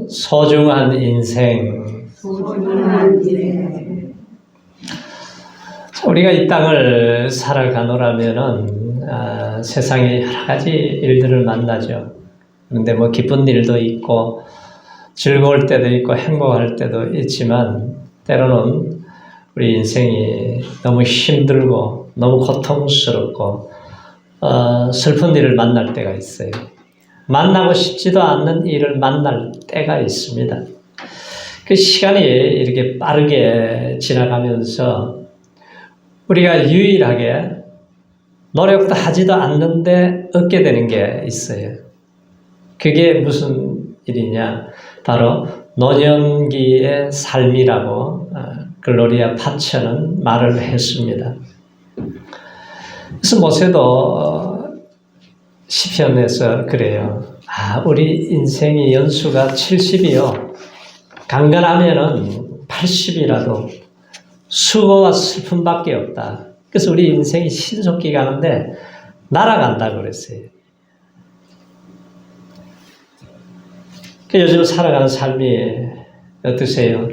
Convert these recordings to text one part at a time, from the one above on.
소중한 인생. 우리가 이 땅을 살아가노라면은 세상에 여러 가지 일들을 만나죠. 그런데 뭐 기쁜 일도 있고 즐거울 때도 있고 행복할 때도 있지만 때로는 우리 인생이 너무 힘들고 너무 고통스럽고 슬픈 일을 만날 때가 있어요. 만나고 싶지도 않는 일을 만날 때가 있습니다. 그 시간이 이렇게 빠르게 지나가면서 우리가 유일하게 노력도 하지도 않는데 얻게 되는 게 있어요. 그게 무슨 일이냐? 바로 노년기의 삶이라고 글로리아 파처는 말을 했습니다. 그래서 모세도 시편에서 그래요. 우리 인생이 연수가 70이요. 강건하면은 80이라도 수고와 슬픔밖에 없다. 그래서 우리 인생이 신속히 가는데 날아간다 그랬어요. 요즘 살아가는 삶이 어떠세요?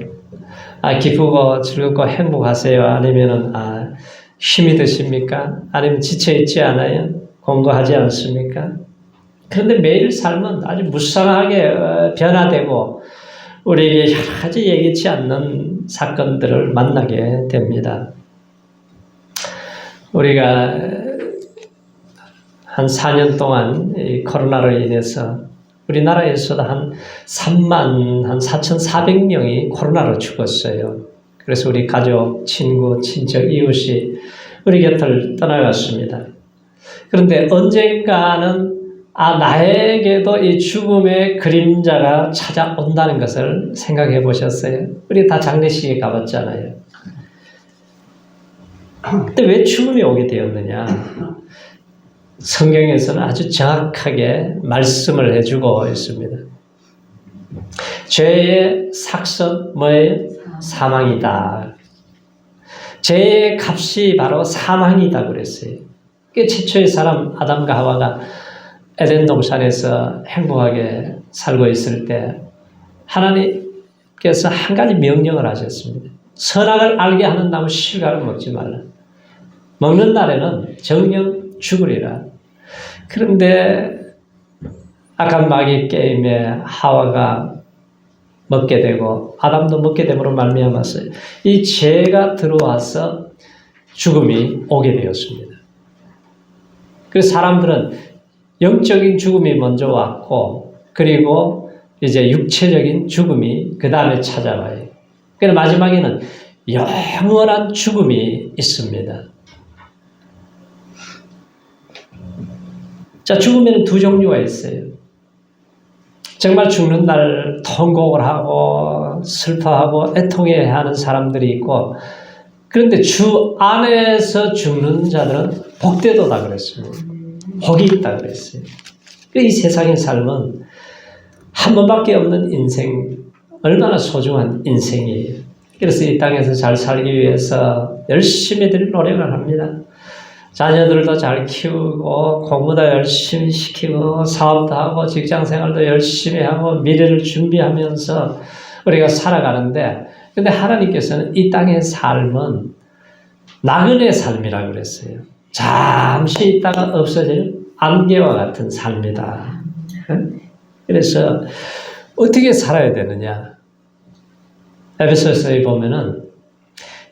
기쁘고 즐겁고 행복하세요? 아니면은 힘이 드십니까? 아니면 지쳐있지 않아요? 공고하지 않습니까? 그런데 매일 삶은 아주 무쌍하게 변화되고 우리에게 여러 가지 예기치 않는 사건들을 만나게 됩니다. 우리가 한 4년 동안 이 코로나로 인해서 우리나라에서도 한 4,400명이 코로나로 죽었어요. 그래서 우리 가족, 친구, 친척, 이웃이 우리 곁을 떠나갔습니다. 그런데 언젠가는 나에게도 이 죽음의 그림자가 찾아온다는 것을 생각해 보셨어요? 우리 다 장례식에 가봤잖아요. 근데 왜 죽음이 오게 되었느냐? 성경에서는 아주 정확하게 말씀을 해주고 있습니다. 죄의 삭선 뭐예요? 사망이다. 죄의 값이 바로 사망이다 그랬어요. 최초의 사람 아담과 하와가 에덴 동산에서 행복하게 살고 있을 때 하나님께서 한 가지 명령을 하셨습니다. 선악을 알게 하는 나무 실과를 먹지 말라. 먹는 날에는 정녕 죽으리라. 그런데 악한 마귀 게임에 하와가 먹게 되고 아담도 먹게 됨으로 말미암아서 이 죄가 들어와서 죽음이 오게 되었습니다. 그래서 사람들은 영적인 죽음이 먼저 왔고 그리고 이제 육체적인 죽음이 그 다음에 찾아와요. 그래서 마지막에는 영원한 죽음이 있습니다. 자, 죽음에는 두 종류가 있어요. 정말 죽는 날 통곡을 하고 슬퍼하고 애통해야 하는 사람들이 있고 그런데 주 안에서 죽는 자들은 복되도다 그랬습니다. 복이 있다 그랬어요. 이 세상의 삶은 한 번밖에 없는 인생, 얼마나 소중한 인생이에요. 그래서 이 땅에서 잘 살기 위해서 열심히들 노력을 합니다. 자녀들도 잘 키우고 공부도 열심히 시키고 사업도 하고 직장생활도 열심히 하고 미래를 준비하면서 우리가 살아가는데 근데 하나님께서는 이 땅의 삶은 나그네 삶이라고 그랬어요. 잠시 있다가 없어지는 안개와 같은 삶이다. 그래서 어떻게 살아야 되느냐? 에베소서에 보면은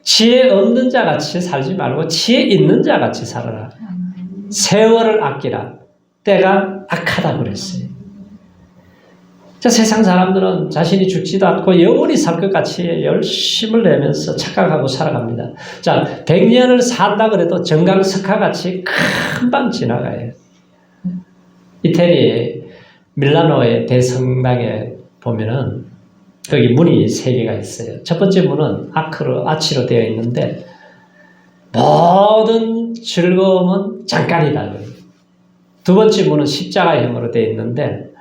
지혜 없는 자 같이 살지 말고 지혜 있는 자 같이 살아라. 세월을 아끼라. 때가 악하다 그랬어요. 자, 세상 사람들은 자신이 죽지도 않고 영원히 살 것 같이 열심을 내면서 착각하고 살아갑니다. 자, 100년을 산다 그래도 정강석화같이 금방 지나가요. 이태리 밀라노의 대성당에 보면은 거기 문이 3개가 있어요. 첫 번째 문은 아치로 되어 있는데 모든 즐거움은 잠깐이다. 두 번째 문은 십자가형으로 되어 있는데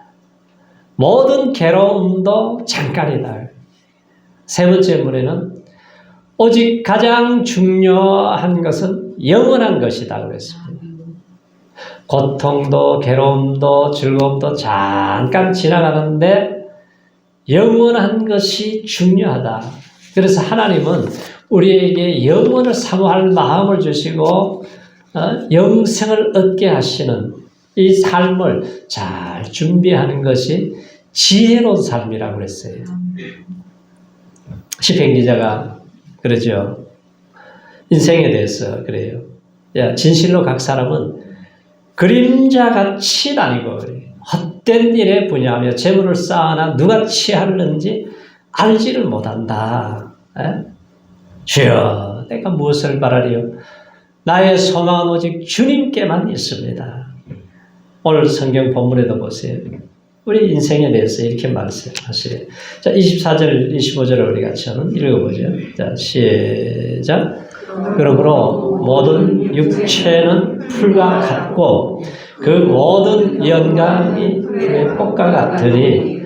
모든 괴로움도 잠깐이다. 세 번째 문에는 오직 가장 중요한 것은 영원한 것이다 그랬습니다. 고통도 괴로움도 즐거움도 잠깐 지나가는데 영원한 것이 중요하다. 그래서 하나님은 우리에게 영원을 사모할 마음을 주시고 영생을 얻게 하시는 이 삶을 잘 준비하는 것이 지혜로운 삶이라고 그랬어요. 시편 기자가 그러죠. 인생에 대해서 그래요. 야, 진실로 각 사람은 그림자같이 다니고 헛된 일에 분야하며 재물을 쌓아나 누가 취하는지 알지를 못한다. 주여, 내가 무엇을 바라리요? 나의 소망은 오직 주님께만 있습니다. 오늘 성경 본문에도 보세요. 우리 인생에 대해서 이렇게 말씀하시래요. 자, 24절, 25절을 우리 같이 한번 읽어보죠. 자, 시작. 그러므로 모든 육체는 풀과 같고 그 모든 영광이 풀의 꽃과 같으니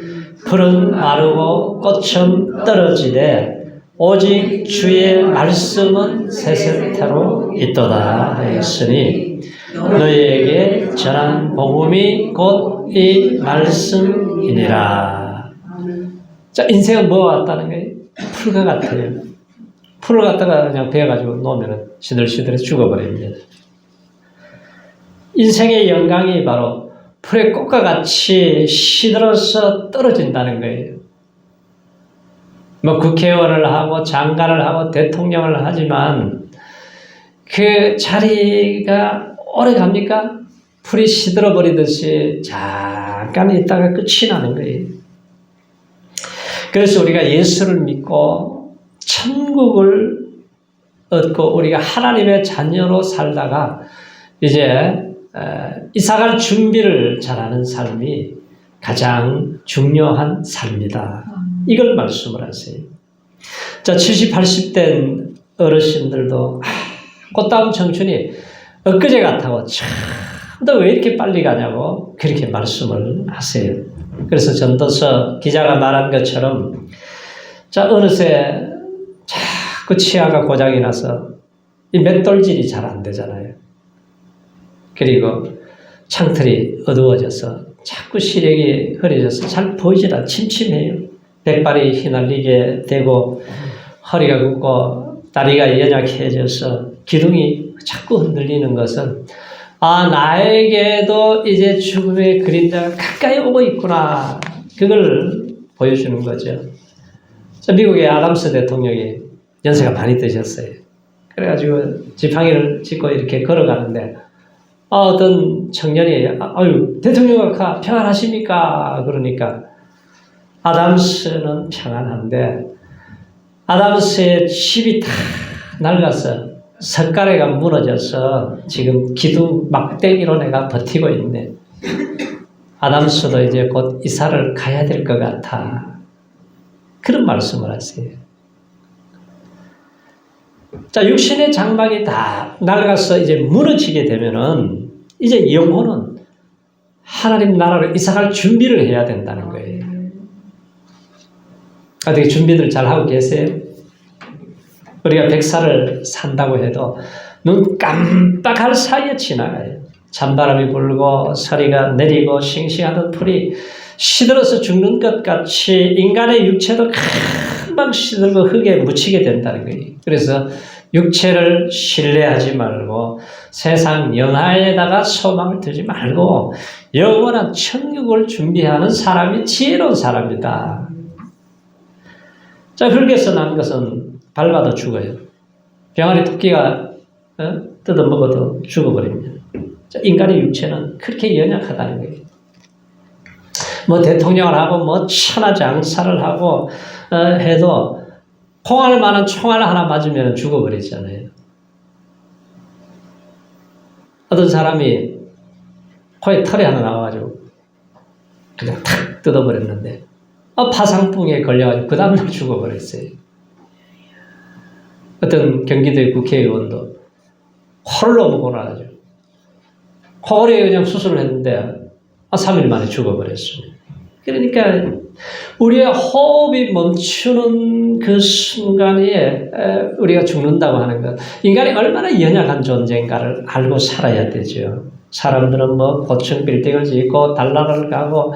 풀은 마르고 꽃은 떨어지되 오직 주의 말씀은 세세태로 있도다 하였으니 너희에게 전한 복음이 곧 이 말씀이니라. 자, 인생은 뭐가 같다는 거예요? 풀과 같아요. 풀을 갖다가 그냥 베어가지고 놓으면 시들시들해서 죽어버립니다. 인생의 영광이 바로 풀의 꽃과 같이 시들어서 떨어진다는 거예요. 뭐 국회의원을 하고 장관을 하고 대통령을 하지만 그 자리가 오래 갑니까? 풀이 시들어 버리듯이 잠깐 있다가 끝이 나는 거예요. 그래서 우리가 예수를 믿고 천국을 얻고 우리가 하나님의 자녀로 살다가 이제 이사갈 준비를 잘하는 삶이 가장 중요한 삶이다. 이걸 말씀을 하세요. 자, 70, 80된 어르신들도 꽃다운 청춘이 엊그제 같다고 참 너 왜 이렇게 빨리 가냐고 그렇게 말씀을 하세요. 그래서 전도서 기자가 말한 것처럼 자, 어느새 자꾸 치아가 고장이 나서 이 맷돌질이 잘 안 되잖아요. 그리고 창틀이 어두워져서 자꾸 시력이 흐려져서 잘 보이질 않아. 침침해요. 백발이 휘날리게 되고 허리가 굽고 다리가 연약해져서 기둥이 자꾸 흔들리는 것은 나에게도 이제 죽음의 그림자가 가까이 오고 있구나. 그걸 보여주는 거죠. 미국의 아담스 대통령이 연세가 많이 드셨어요. 그래가지고 지팡이를 짚고 이렇게 걸어가는데 어떤 청년이 아유 대통령과 평안하십니까? 그러니까 아담스는 평안한데 아담스의 집이 다 낡아서 석가래가 무너져서 지금 기둥 막대기로 내가 버티고 있네. 아담스도 이제 곧 이사를 가야 될 것 같아. 그런 말씀을 하세요. 자, 육신의 장막이 다 낡아서 이제 무너지게 되면은 이제 영혼은 하나님 나라로 이사갈 준비를 해야 된다는 거예요. 어떻게 준비들 잘 하고 계세요? 우리가 100살을 산다고 해도 눈 깜빡할 사이에 지나가요. 찬바람이 불고 서리가 내리고 싱싱하던 풀이 시들어서 죽는 것 같이 인간의 육체도 금방 시들고 흙에 묻히게 된다는 거예요. 그래서 육체를 신뢰하지 말고 세상 연하에다가 소망을 두지 말고 영원한 천국을 준비하는 사람이 지혜로운 사람이다. 자, 흙에서 난 것은 밟아도 죽어요. 병아리 토끼가 뜯어먹어도 죽어버립니다. 자, 인간의 육체는 그렇게 연약하다는 거예요. 뭐 대통령을 하고 뭐 천하장사를 하고 해도 콩알 만한 총알 하나 맞으면 죽어버리잖아요. 어떤 사람이 코에 털이 하나 나와가지고 그냥 탁 뜯어버렸는데 파상풍에 걸려가지고 그 다음날 죽어버렸어요. 어떤 경기도의 국회의원도 홀로 먹어놔가지고 코골이에 그냥 수술을 했는데 3일 만에 죽어버렸습니다. 그러니까 우리의 호흡이 멈추는 그 순간에 우리가 죽는다고 하는 것, 인간이 얼마나 연약한 존재인가를 알고 살아야 되죠. 사람들은 뭐 고층 빌딩을 짓고 달나라를 가고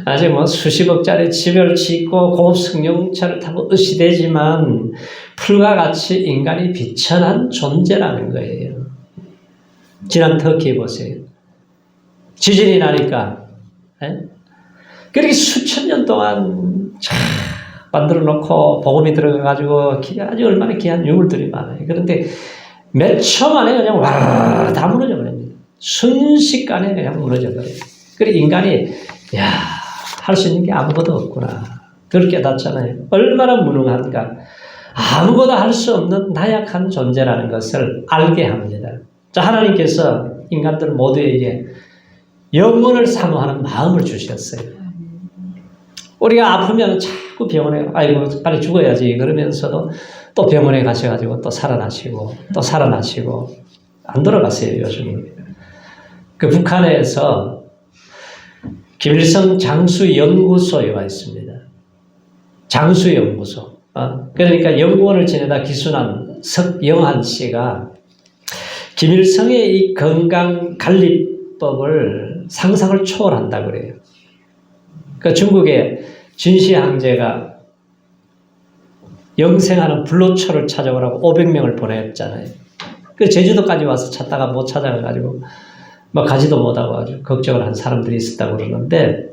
아직 뭐 수십억짜리 집을 짓고 고급 승용차를 타고 으시대지만 풀과 같이 인간이 비천한 존재라는 거예요. 지난 터키 보세요. 지진이 나니까 그렇게 수천 년 동안 만들어 놓고 복음이 들어가가지고 아주 얼마나 귀한 유물들이 많아요. 그런데 몇 초 만에 그냥 와 다 무너져 버립니다. 순식간에 그냥 무너져 버려요. 그래 인간이 할 수 있는 게 아무것도 없구나. 그걸 깨닫잖아요. 얼마나 무능한가. 아무것도 할 수 없는 나약한 존재라는 것을 알게 합니다. 자, 하나님께서 인간들 모두에게 영혼을 사모하는 마음을 주셨어요. 우리가 아프면 자꾸 병원에 아이고 빨리 죽어야지 그러면서도 또 병원에 가셔가지고 또 살아나시고 또 살아나시고 안 돌아가세요 요즘은. 그 북한에서 김일성 장수연구소가 있습니다. 장수연구소. 그러니까 연구원을 지내다 기순한 석영한 씨가 김일성의 이 건강관리법을 상상을 초월한다 그래요. 그 중국의 진시 황제가 영생하는 불로초를 찾아오라고 500명을 보냈잖아요. 그 제주도까지 와서 찾다가 못 찾아가지고 뭐 가지도 못하고 아주 걱정을 한 사람들이 있었다고 그러는데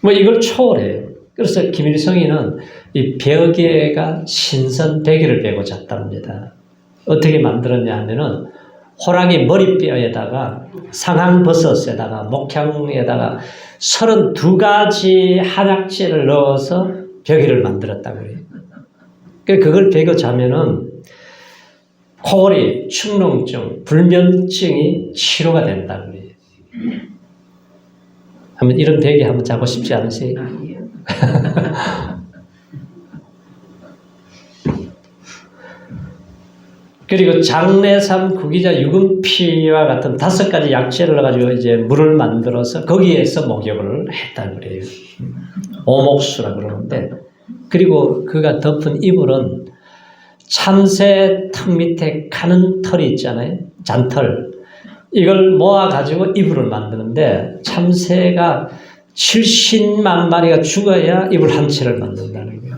뭐 이걸 초월해요. 그래서 김일성이는 이 벽에가 신선 베개를 베고 잤답니다. 어떻게 만들었냐 하면은 호랑이 머리뼈에다가 상황버섯에다가 목향에다가 32가지 한약재를 넣어서 벽에를 만들었다고 해요. 그걸 베고 자면은 코골이, 축농증, 불면증이 치료가 된다고 해요. 한번 이런 베개 한번 자고 싶지 않으세요? 그리고 장내삼, 구기자, 유금피와 같은 5가지 약재를 가지고 이제 물을 만들어서 거기에서 목욕을 했다고 그래요. 오목수라 그러는데, 그리고 그가 덮은 이불은 참새 턱 밑에 가는 털이 있잖아요. 잔털. 이걸 모아가지고 이불을 만드는데 참새가 70만 마리가 죽어야 이불 한 채를 만든다는 거예요.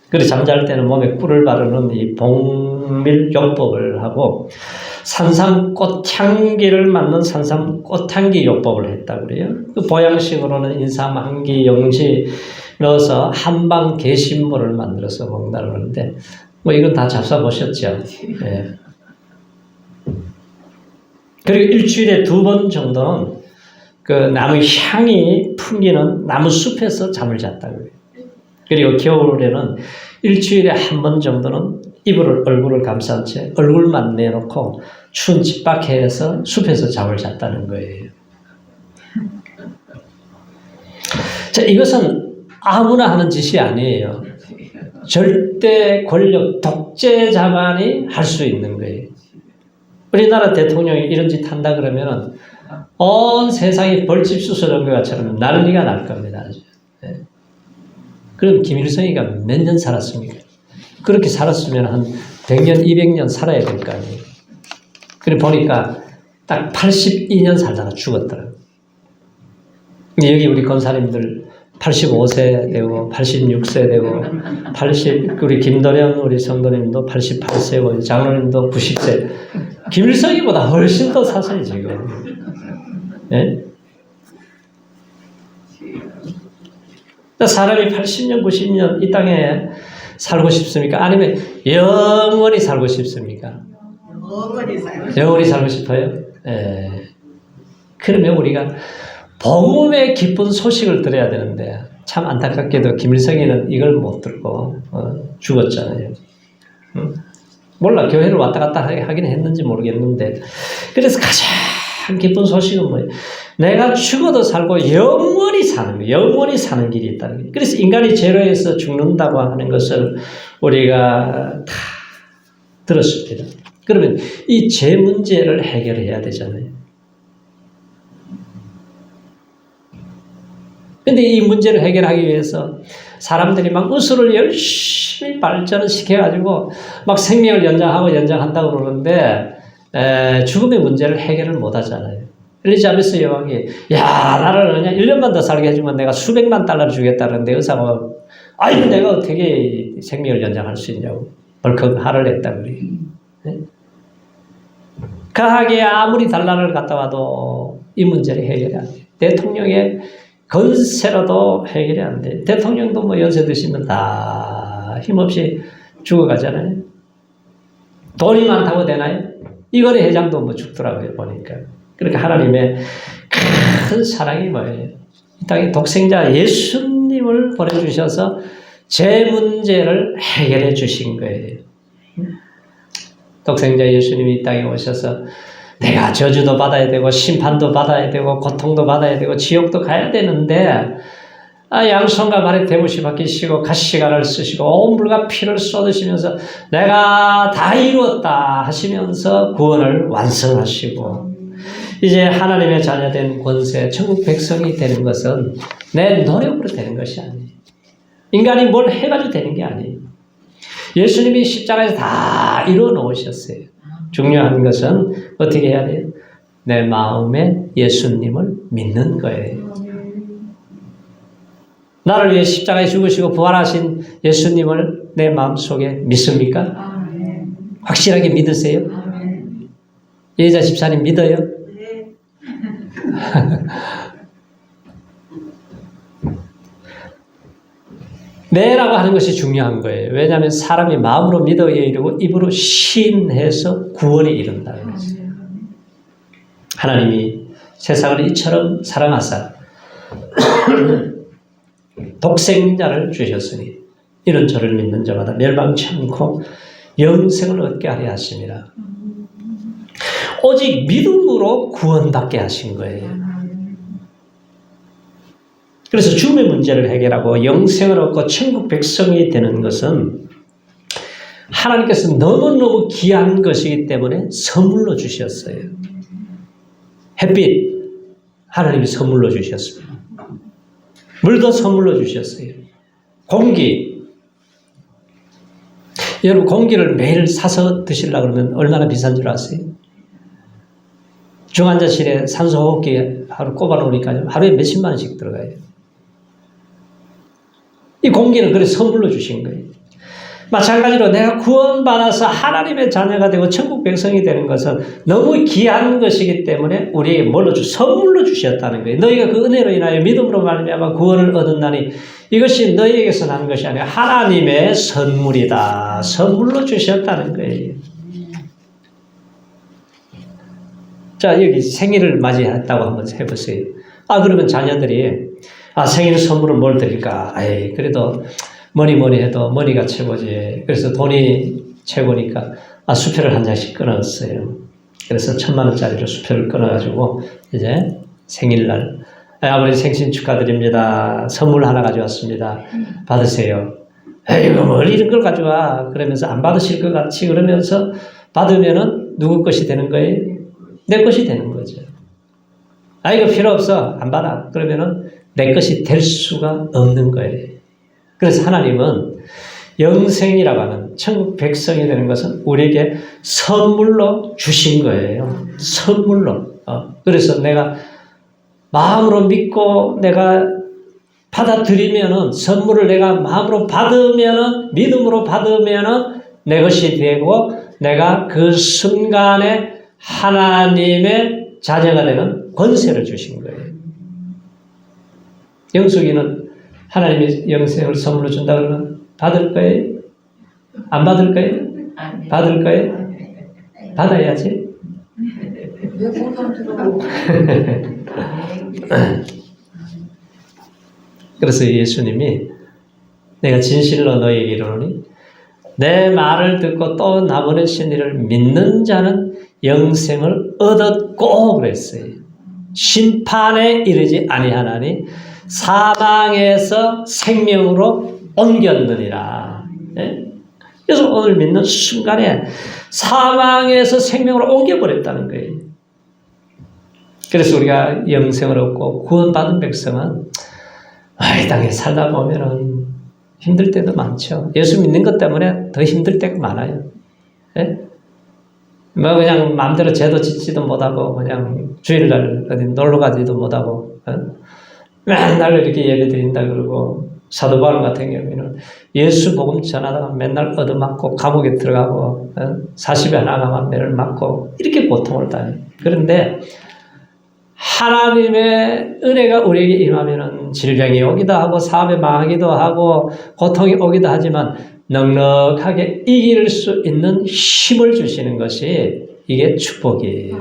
그래서 잠잘 때는 몸에 꿀을 바르는 이 봉밀요법을 하고 산삼꽃향기를 맞는 산삼꽃향기 요법을 했다고 그래요. 그 보양식으로는 인삼, 한기, 영시 넣어서 한방 개신물을 만들어서 먹는다고 그러는데 뭐 이건 다 잡숴보셨죠? 네. 그리고 일주일에 2번 정도는 그 나무 향이 풍기는 나무 숲에서 잠을 잤다고 해요. 그리고 겨울에는 일주일에 1번 정도는 얼굴을 감싼 채 얼굴만 내놓고 추운 집 밖에서 숲에서 잠을 잤다는 거예요. 자, 이것은 아무나 하는 짓이 아니에요. 절대 권력 독재자만이 할 수 있는 거예요. 우리나라 대통령이 이런 짓 한다 그러면 온 세상이 벌집 수술한 것처럼 난리가 날 겁니다. 네. 그럼 김일성이가 몇 년 살았습니까? 그렇게 살았으면 한 100년, 200년 살아야 될 거 아니에요. 그래 보니까 딱 82년 살다가 죽었더라고요. 여기 우리 권사님들 85세 되고 86세 되고 우리 김도령 우리 성도님도 88세고 장로님도 90세. 김일성이보다 훨씬 더 사세요 지금. 네? 사람이 80년, 90년 이 땅에 살고 싶습니까? 아니면 영원히 살고 싶습니까? 영원히 살고 싶어요? 네. 그러면 우리가 복음의 기쁜 소식을 들어야 되는데 참 안타깝게도 김일성이는 이걸 못 듣고 죽었잖아요. 몰라 교회를 왔다 갔다 하긴 했는지 모르겠는데 그래서 가장 기쁜 소식은 뭐예요? 내가 죽어도 살고 영원히 사는 거예요. 영원히 사는 길이 있다는 거예요. 그래서 인간이 죄로에서 죽는다고 하는 것을 우리가 다 들었습니다. 그러면 이 죄 문제를 해결해야 되잖아요. 근데 이 문제를 해결하기 위해서 사람들이 막 의술을 열심히 발전을 시켜가지고 막 생명을 연장한다고 그러는데 죽음의 문제를 해결을 못 하잖아요. 엘리자베스 여왕이 나를 그냥 1년만 더 살게 해주면 내가 수백만 달러를 주겠다는데 의사가 아니 내가 어떻게 생명을 연장할 수 있냐고 벌컥 화를 냈다 그래요. 과하게 아무리 달러를 갖다 와도 이 문제를 해결이 안 돼. 대통령의 건세로도 해결이 안 돼. 대통령도 뭐 연세 드시면 다 힘없이 죽어가잖아요. 돈이 많다고 되나요? 이거래 회장도 뭐 죽더라고요, 보니까. 그러니까 하나님의 큰 사랑이 뭐예요? 이 땅에 독생자 예수님을 보내주셔서 제 문제를 해결해 주신 거예요. 독생자 예수님이 이 땅에 오셔서 내가 저주도 받아야 되고 심판도 받아야 되고 고통도 받아야 되고 지옥도 가야 되는데 양손과 발에 대못이 박히시고 가시관을 쓰시고 온 물과 피를 쏟으시면서 내가 다 이루었다 하시면서 구원을 완성하시고 이제 하나님의 자녀된 권세 천국 백성이 되는 것은 내 노력으로 되는 것이 아니에요. 인간이 뭘 해가지고 되는 게 아니에요. 예수님이 십자가에서 다 이루어 놓으셨어요. 중요한 것은 어떻게 해야 돼요? 내 마음에 예수님을 믿는 거예요. 나를 위해 십자가에 죽으시고 부활하신 예수님을 내 마음속에 믿습니까? 확실하게 믿으세요? 예자 집사님 믿어요? 네라고 하는 것이 중요한 거예요. 왜냐하면 사람이 마음으로 믿어야 이르고 입으로 신해서 구원에 이른다는 거죠. 하나님이 세상을 이처럼 사랑하사 독생자를 주셨으니 이런 저를 믿는 자마다 멸망치 않고 영생을 얻게 하려 하심이라. 오직 믿음으로 구원받게 하신 거예요. 그래서 죽음의 문제를 해결하고 영생을 얻고 천국 백성이 되는 것은 하나님께서 너무너무 귀한 것이기 때문에 선물로 주셨어요. 햇빛 하나님이 선물로 주셨습니다. 물도 선물로 주셨어요. 공기 여러분 공기를 매일 사서 드시려고 그러면 얼마나 비싼 줄 아세요? 중환자실에 산소호흡기 하루 꼽아놓으니까 하루에 몇십만 원씩 들어가요. 이 공기는 그래서 선물로 주신 거예요. 마찬가지로 내가 구원받아서 하나님의 자녀가 되고 천국 백성이 되는 것은 너무 귀한 것이기 때문에 우리에게 뭘로 선물로 주셨다는 거예요. 너희가 그 은혜로 인하여 믿음으로 말미암아 구원을 얻었나니 이것이 너희에게서 나는 것이 아니라 하나님의 선물이다. 선물로 주셨다는 거예요. 자, 여기 생일을 맞이했다고 한번 해보세요. 그러면 자녀들이 생일 선물은 뭘 드릴까? 그래도 뭐니 해도 머니가 최고지. 그래서 돈이 최고니까 수표를 한 장씩 끊었어요. 그래서 1,000만 원짜리로 수표를 끊어가지고 이제 생일날 아버지 생신 축하드립니다. 선물 하나 가져왔습니다. 받으세요. 이거 뭘 이런 걸 가져와. 그러면서 안 받으실 것 같이 그러면서 받으면은 누구 것이 되는 거예요? 내 것이 되는 거죠. 이거 필요 없어. 안 받아. 그러면은 내 것이 될 수가 없는 거예요. 그래서 하나님은 영생이라고 하는 천국 백성이 되는 것은 우리에게 선물로 주신 거예요. 선물로. 그래서 내가 마음으로 믿고 내가 받아들이면은 선물을 내가 마음으로 받으면은 믿음으로 받으면은 내 것이 되고 내가 그 순간에 하나님의 자녀가 되는 권세를 주신 거예요. 영숙이는 하나님의 영생을 선물로 준다 그러면 받을 거예요? 안 받을 거예요? 받을 거예요? 받아야지. 그래서 예수님이 내가 진실로 너희에게 이르노니 내 말을 듣고 또 나보내신 이를 믿는 자는 영생을 얻었고 그랬어요. 심판에 이르지 아니하나니 사망에서 생명으로 옮겼느니라. 그래서 오늘 믿는 순간에 사망에서 생명으로 옮겨버렸다는 거예요. 그래서 우리가 영생을 얻고 구원받은 백성은 이 땅에 살다 보면은 힘들 때도 많죠. 예수 믿는 것 때문에 더 힘들 때가 많아요. 예? 뭐 그냥 마음대로 제도 짓지도 못하고 그냥 주일날 어디 놀러 가지도 못하고 맨날 이렇게 예배 드린다 그러고 사도 바울 같은 경우에는 예수 복음 전하다가 맨날 얻어맞고 감옥에 들어가고 40에 하나가만 매를 맞고 이렇게 고통을 당해요. 그런데 하나님의 은혜가 우리에게 임하면은 질병이 오기도 하고 사업에 망하기도 하고 고통이 오기도 하지만 넉넉하게 이길 수 있는 힘을 주시는 것이 이게 축복이에요.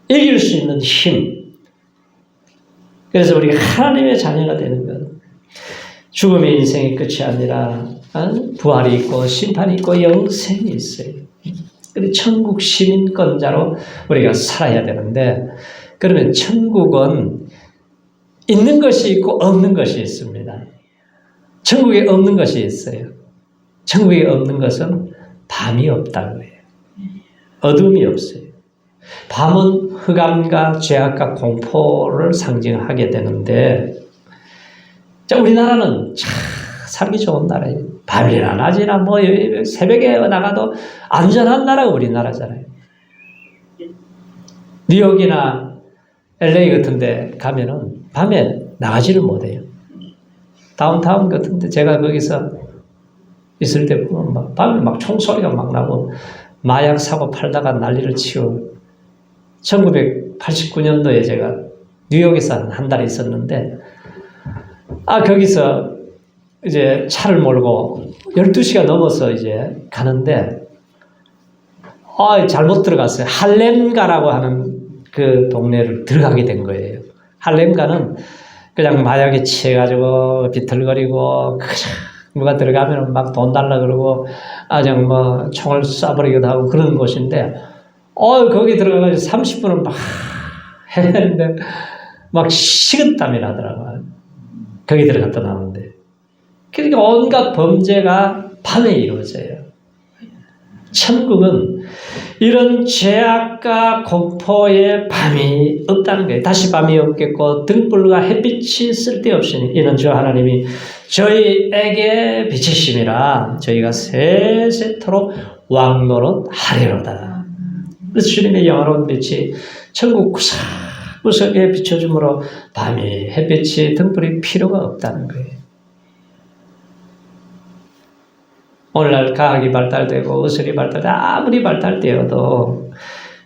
이길 수 있는 힘. 그래서 우리가 하나님의 자녀가 되는 것. 죽음의 인생의 끝이 아니라 부활이 있고 심판이 있고 영생이 있어요. 그래서 천국 시민권자로 우리가 살아야 되는데 그러면 천국은 있는 것이 있고 없는 것이 있습니다. 천국에 없는 것이 있어요. 천국에 없는 것은 밤이 없다는 거예요. 어둠이 없어요. 밤은 흑암과 죄악과 공포를 상징하게 되는데 자, 우리나라는 참 살기 좋은 나라예요. 밤이나 낮이나 뭐 새벽에 나가도 안전한 나라가 우리나라잖아요. 뉴욕이나 LA 같은 데 가면은 밤에 나가지를 못해요. 다운타운 같은 데 제가 거기서 있을 때 보면 막 밤에 막 총소리가 막 나고 마약 사고 팔다가 난리를 치고 1989년도에 제가 뉴욕에서 한 달 있었는데 거기서 이제 차를 몰고 12시가 넘어서 이제 가는데 잘못 들어갔어요. 할렘가라고 하는 그 동네를 들어가게 된 거예요. 할렘가는 그냥 마약에 취해가지고 비틀거리고 그냥 누가 들어가면 막 돈 달라 그러고 그냥 뭐 총을 쏴버리기도 하고 그런 곳인데 거기 들어가가지고 30분을 막 했는데 막 식은땀이 나더라고요. 거기 들어갔다 나오는데 그러니까 온갖 범죄가 밤에 이루어져요. 천국은 이런 죄악과 공포의 밤이 없다는 거예요. 다시 밤이 없겠고 등불과 햇빛이 쓸데없으니 이는 주 하나님이 저희에게 비치심이라 저희가 세세토록 왕노릇하리로다. 그래서 주님의 영화로운 빛이 천국 구석구석에 비춰주므로 밤이 햇빛이 등불이 필요가 없다는 거예요. 오늘날 과학이 발달되고 의술이 발달되고 아무리 발달되어도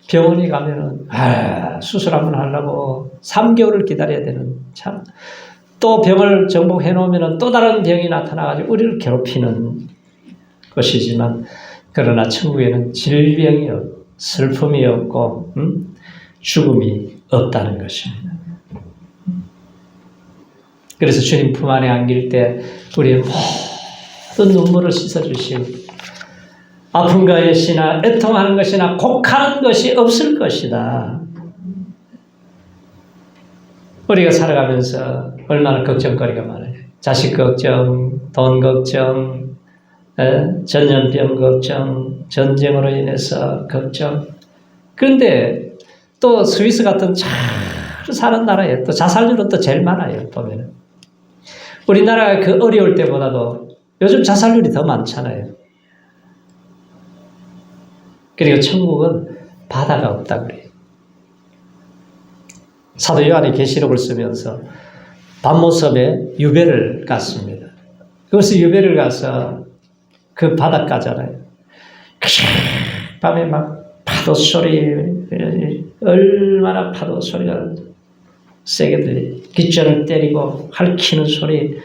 병원에 가면은 수술 한번 하려고 3개월을 기다려야 되는 참 또 병을 정복해 놓으면은 또 다른 병이 나타나가지고 우리를 괴롭히는 것이지만 그러나 천국에는 질병이 없고 슬픔이 없고 죽음이 없다는 것입니다. 그래서 주님 품 안에 안길 때 우리의 모든 눈물을 씻어주시고 아픔과 애시나 애통하는 것이나 곡하는 것이 없을 것이다. 우리가 살아가면서 얼마나 걱정거리가 많아요. 자식 걱정, 돈 걱정, 전염병 걱정, 전쟁으로 인해서 걱정. 그런데 또 스위스 같은 잘 사는 나라에 또 자살률은 또 제일 많아요. 보면은 우리나라가 그 어려울 때보다도 요즘 자살률이 더 많잖아요. 그리고 천국은 바다가 없다고 그래요. 사도 요한이 계시록을 쓰면서 밤모섬에 유배를 갔습니다. 그래서 유배를 가서 그 바닷가잖아요. 밤에 막 파도 소리, 얼마나 파도 소리가 세게 들려요. 깃전을 때리고 핥히는 소리,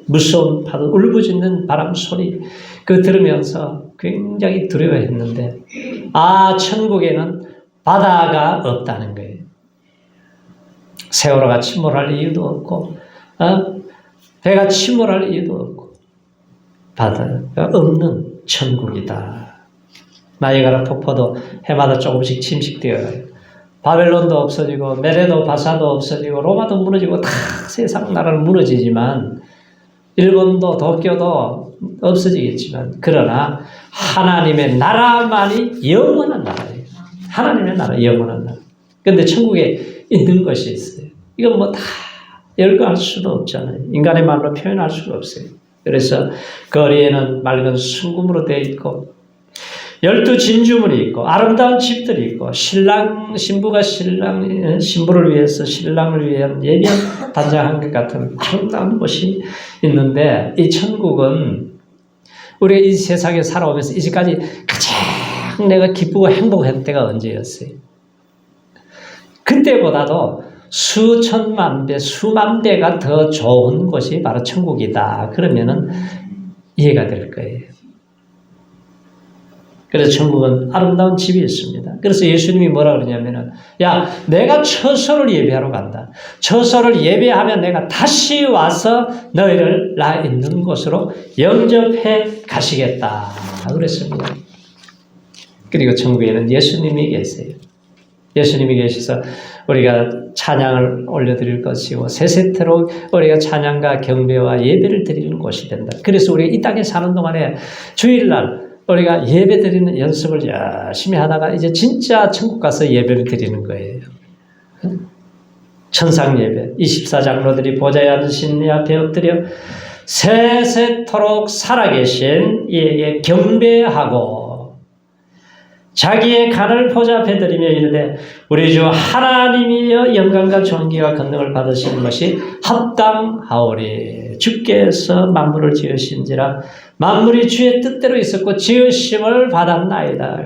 무서운 파도, 울부짖는 바람 소리, 그거 들으면서 굉장히 두려워했는데, 천국에는 바다가 없다는 거예요. 세월호가 침몰할 이유도 없고, 배가 침몰할 이유도 없고, 바다가 없는 천국이다. 나이아가라 폭포도 해마다 조금씩 침식되어요. 바벨론도 없어지고 메레도 바사도 없어지고 로마도 무너지고 다 세상 나라는 무너지지만 일본도 도쿄도 없어지겠지만 그러나 하나님의 나라만이 영원한 나라예요. 하나님의 나라 영원한 나라. 그런데 천국에 있는 것이 있어요. 이건 뭐 다 열거할 수도 없잖아요. 인간의 말로 표현할 수가 없어요. 그래서 거리에는 맑은 순금으로 되어 있고 12 진주문이 있고 아름다운 집들이 있고 신부가 신부를 위해서 신랑을 위한 예비한 단장한 것 같은 아름다운 곳이 있는데 이 천국은 우리가 이 세상에 살아오면서 이제까지 가장 내가 기쁘고 행복한 때가 언제였어요? 그때보다도 수천만 배, 수만 배가 더 좋은 곳이 바로 천국이다. 그러면은 이해가 될 거예요. 그래서 천국은 아름다운 집이 있습니다. 그래서 예수님이 뭐라 그러냐면은, 야, 내가 처소를 예배하러 간다. 처소를 예배하면 내가 다시 와서 너희를 나 있는 곳으로 영접해 가시겠다. 그랬습니다. 그리고 천국에는 예수님이 계세요. 예수님이 계셔서 우리가 찬양을 올려드릴 것이고 세세토록 우리가 찬양과 경배와 예배를 드리는 곳이 된다. 그래서 우리가 이 땅에 사는 동안에 주일날 우리가 예배 드리는 연습을 열심히 하다가 이제 진짜 천국 가서 예배를 드리는 거예요. 천상 예배 24장로들이 보좌에 앉으신 이 앞에 엎드려 세세토록 살아계신 이에게 경배하고 자기의 간을 보좌 앞에 드리며 이르되 우리 주 하나님이여 영광과 존귀와 권능을 받으시는 것이 합당하오리. 주께서 만물을 지으신지라 만물이 주의 뜻대로 있었고 지으심을 받았나이다.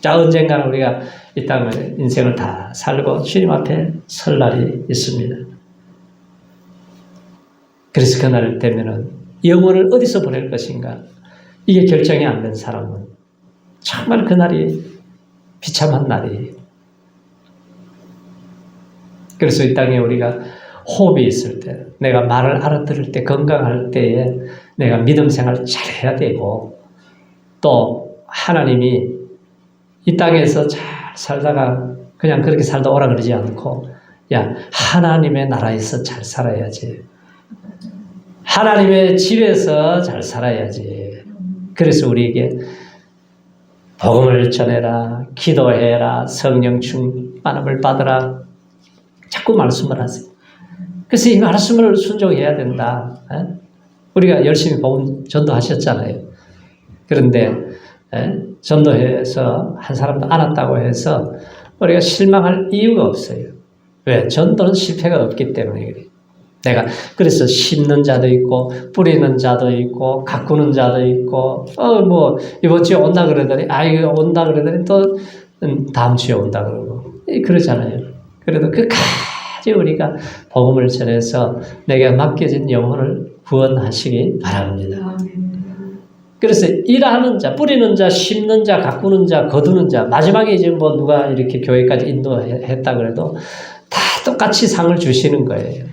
자, 언젠가는 우리가 이 땅을 인생을 다 살고 주님 앞에 설 날이 있습니다. 그래서 그날 되면은 영혼을 어디서 보낼 것인가 이게 결정이 안 된 사람은 정말 그날이 비참한 날이에요. 그래서 이 땅에 우리가 호흡이 있을 때, 내가 말을 알아들을 때, 건강할 때에 내가 믿음 생활 잘해야 되고 또 하나님이 이 땅에서 잘 살다가 그냥 그렇게 살다 오라 그러지 않고 야, 하나님의 나라에서 잘 살아야지. 하나님의 집에서 잘 살아야지. 그래서 우리에게 복음을 전해라, 기도해라, 성령 충만함을 받으라. 자꾸 말씀을 하세요. 그래서 이 말씀을 순종해야 된다. 우리가 열심히 복음 전도하셨잖아요. 그런데 전도해서 한 사람도 안 왔다고 해서 우리가 실망할 이유가 없어요. 왜? 전도는 실패가 없기 때문에 그래요. 그래서 심는 자도 있고, 뿌리는 자도 있고, 가꾸는 자도 있고, 이번 주에 온다 그러더니, 이거 온다 그러더니 또, 다음 주에 온다 그러고, 그러잖아요. 그래도 끝까지 우리가 복음을 전해서 내게 맡겨진 영혼을 구원하시기 바랍니다. 그래서 일하는 자, 뿌리는 자, 심는 자, 가꾸는 자, 거두는 자, 마지막에 이제 누가 이렇게 교회까지 인도했다 그래도 다 똑같이 상을 주시는 거예요.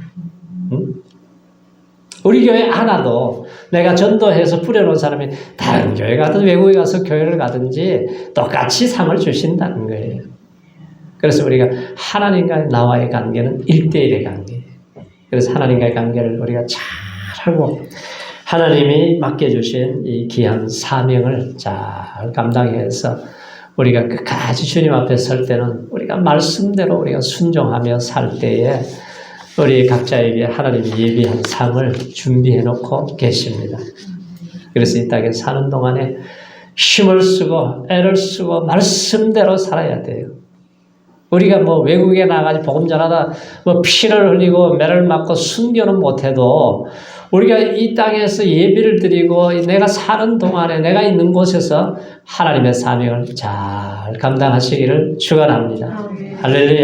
우리 교회 하나도 내가 전도해서 뿌려놓은 사람이 다른 교회 가든 외국에 가서 교회를 가든지 똑같이 상을 주신다는 거예요. 그래서 우리가 하나님과 나와의 관계는 1:1의 관계예요. 그래서 하나님과의 관계를 우리가 잘하고 하나님이 맡겨주신 이 귀한 사명을 잘 감당해서 우리가 끝까지 주님 앞에 설 때는 우리가 말씀대로 우리가 순종하며 살 때에 우리 각자에게 하나님이 예비한 상을 준비해 놓고 계십니다. 그래서 이 땅에 사는 동안에 힘을 쓰고 애를 쓰고 말씀대로 살아야 돼요. 우리가 외국에 나가서 복음 전하다 피를 흘리고 매를 맞고 순교는 못해도 우리가 이 땅에서 예비를 드리고 내가 사는 동안에 내가 있는 곳에서 하나님의 사명을 잘 감당하시기를 축원합니다. 할렐루야.